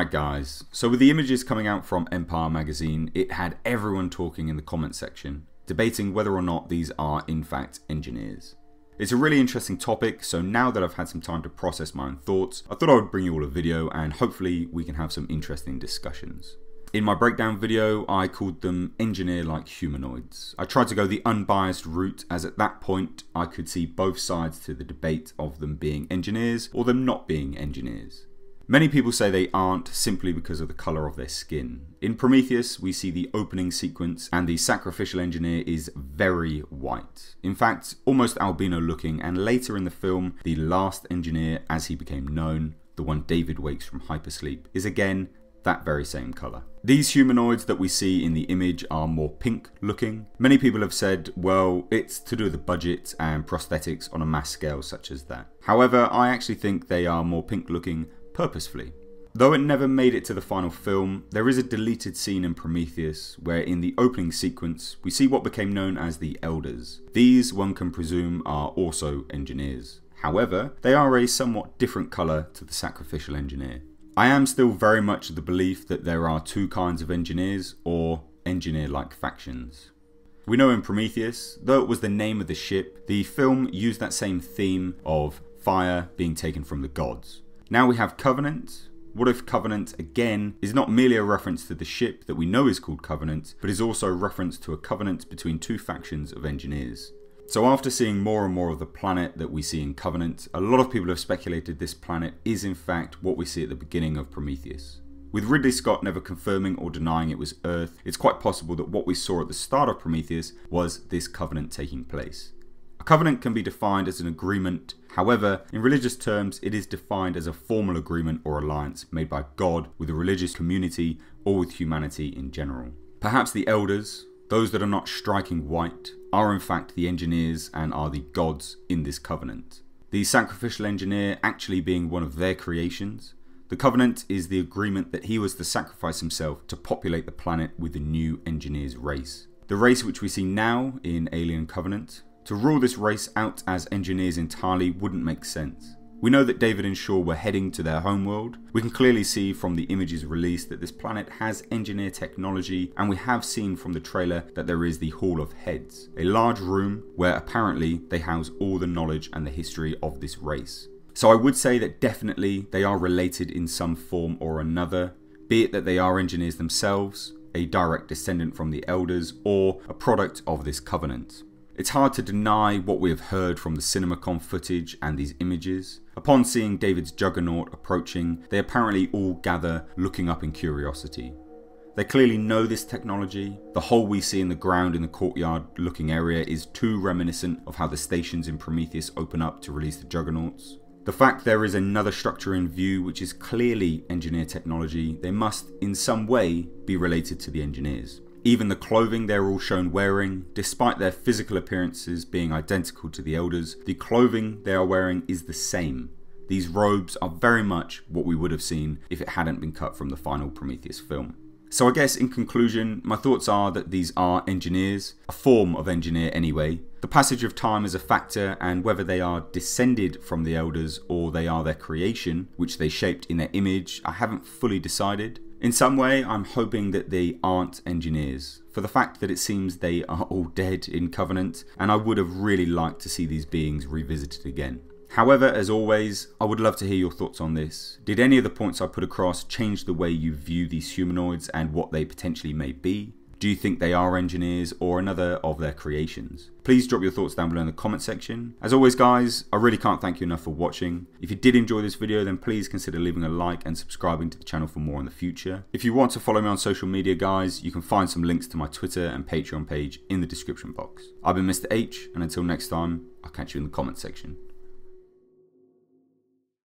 Alright guys, so with the images coming out from Empire magazine, it had everyone talking in the comment section, debating whether or not these are in fact engineers. It's a really interesting topic, so now that I've had some time to process my own thoughts, I thought I would bring you all a video and hopefully we can have some interesting discussions. In my breakdown video, I called them engineer-like humanoids. I tried to go the unbiased route, as at that point I could see both sides to the debate of them being engineers or them not being engineers. Many people say they aren't simply because of the colour of their skin. In Prometheus, we see the opening sequence and the sacrificial engineer is very white. In fact, almost albino looking, and later in the film, the last engineer, as he became known, the one David wakes from hypersleep, is again that very same colour. These humanoids that we see in the image are more pink looking. Many people have said, well, it's to do with the budget and prosthetics on a mass scale such as that. However, I actually think they are more pink looking purposefully. Though it never made it to the final film, there is a deleted scene in Prometheus where in the opening sequence we see what became known as the Elders. These, one can presume, are also engineers. However, they are a somewhat different colour to the sacrificial engineer. I am still very much of the belief that there are two kinds of engineers, or engineer-like factions. We know in Prometheus, though it was the name of the ship, the film used that same theme of fire being taken from the gods. Now we have Covenant. What if Covenant, again, is not merely a reference to the ship that we know is called Covenant, but is also a reference to a covenant between two factions of engineers? So after seeing more and more of the planet that we see in Covenant, a lot of people have speculated this planet is in fact what we see at the beginning of Prometheus. With Ridley Scott never confirming or denying it was Earth, it's quite possible that what we saw at the start of Prometheus was this covenant taking place. A covenant can be defined as an agreement. However, in religious terms, it is defined as a formal agreement or alliance made by God with a religious community or with humanity in general. Perhaps the Elders, those that are not striking white, are in fact the engineers and are the gods in this covenant. The sacrificial engineer actually being one of their creations. The covenant is the agreement that he was to sacrifice himself to populate the planet with the new engineers race. The race which we see now in Alien Covenant. To rule this race out as engineers entirely wouldn't make sense. We know that David and Shaw were heading to their homeworld. We can clearly see from the images released that this planet has engineer technology, and we have seen from the trailer that there is the Hall of Heads, a large room where apparently they house all the knowledge and the history of this race. So I would say that definitely they are related in some form or another, be it that they are engineers themselves, a direct descendant from the Elders, or a product of this covenant. It's hard to deny what we have heard from the CinemaCon footage and these images. Upon seeing David's Juggernaut approaching, they apparently all gather, looking up in curiosity. They clearly know this technology. The hole we see in the ground in the courtyard looking area is too reminiscent of how the stations in Prometheus open up to release the Juggernauts. The fact there is another structure in view which is clearly engineer technology, they must in some way be related to the engineers. Even the clothing they're all shown wearing, despite their physical appearances being identical to the Elders, the clothing they are wearing is the same. These robes are very much what we would have seen if it hadn't been cut from the final Prometheus film. So I guess in conclusion, my thoughts are that these are engineers, a form of engineer anyway. The passage of time is a factor, and whether they are descended from the Elders or they are their creation, which they shaped in their image, I haven't fully decided. In some way, I'm hoping that they aren't engineers, for the fact that it seems they are all dead in Covenant, and I would have really liked to see these beings revisited again. However, as always, I would love to hear your thoughts on this. Did any of the points I put across change the way you view these humanoids and what they potentially may be? Do you think they are engineers or another of their creations? Please drop your thoughts down below in the comment section. As always guys, I really can't thank you enough for watching. If you did enjoy this video, then please consider leaving a like and subscribing to the channel for more in the future. If you want to follow me on social media guys, you can find some links to my Twitter and Patreon page in the description box. I've been Mr. H, and until next time, I'll catch you in the comment section.